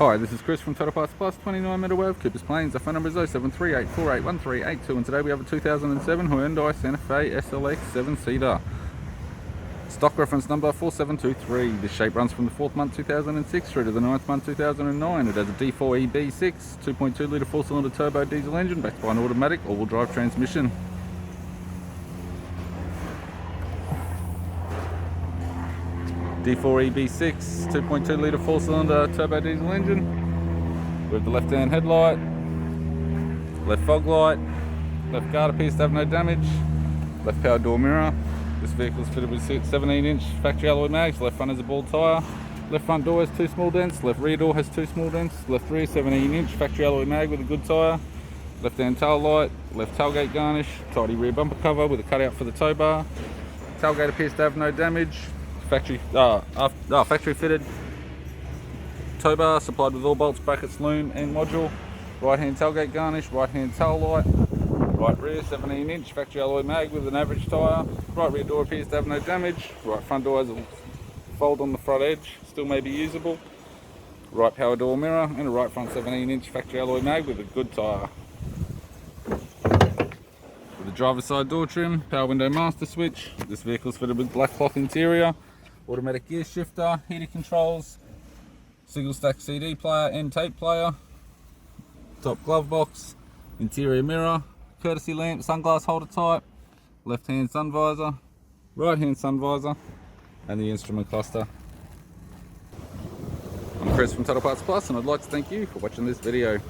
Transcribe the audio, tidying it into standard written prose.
Hi, this is Chris from Total Parts Plus, 29 Meadow Ave, Coopers Plains. Our phone number is 0738481382, and today we have a 2007 Hyundai Santa Fe SLX 7-seater. Stock reference number 4723. This shape runs from the 4th month 2006 through to the 9th month 2009. It has a D4 EB6, 2.2 litre 4-cylinder turbo diesel engine backed by an automatic all-wheel drive transmission. D4 EB6, 2.2 litre 4-cylinder turbo diesel engine with the left-hand headlight, left fog light, left guard appears to have no damage, left power door mirror. This vehicle is fitted with 17-inch factory alloy mags. Left front has a bald tyre, left front door has 2 small dents, left rear door has 2 small dents, left rear 17-inch factory alloy mag with a good tyre, left-hand tail light, left tailgate garnish, tidy rear bumper cover with a cutout for the tow bar. Tailgate appears to have no damage. Factory fitted tow bar supplied with all bolts, brackets, loom and module. Right hand tailgate garnish, right hand tail light, right rear 17-inch factory alloy mag with an average tyre. Right rear door appears to have no damage. Right front door has a fold on the front edge, still may be usable. Right power door mirror and a right front 17-inch factory alloy mag with a good tyre. With the driver's side door trim, power window master switch. This vehicle is fitted with black cloth interior, automatic gear shifter, heated controls, single stack CD player and tape player, top glove box, interior mirror, courtesy lamp, sunglass holder type, left hand sun visor, right hand sun visor, and the instrument cluster. I'm Chris from Total Parts Plus, and I'd like to thank you for watching this video.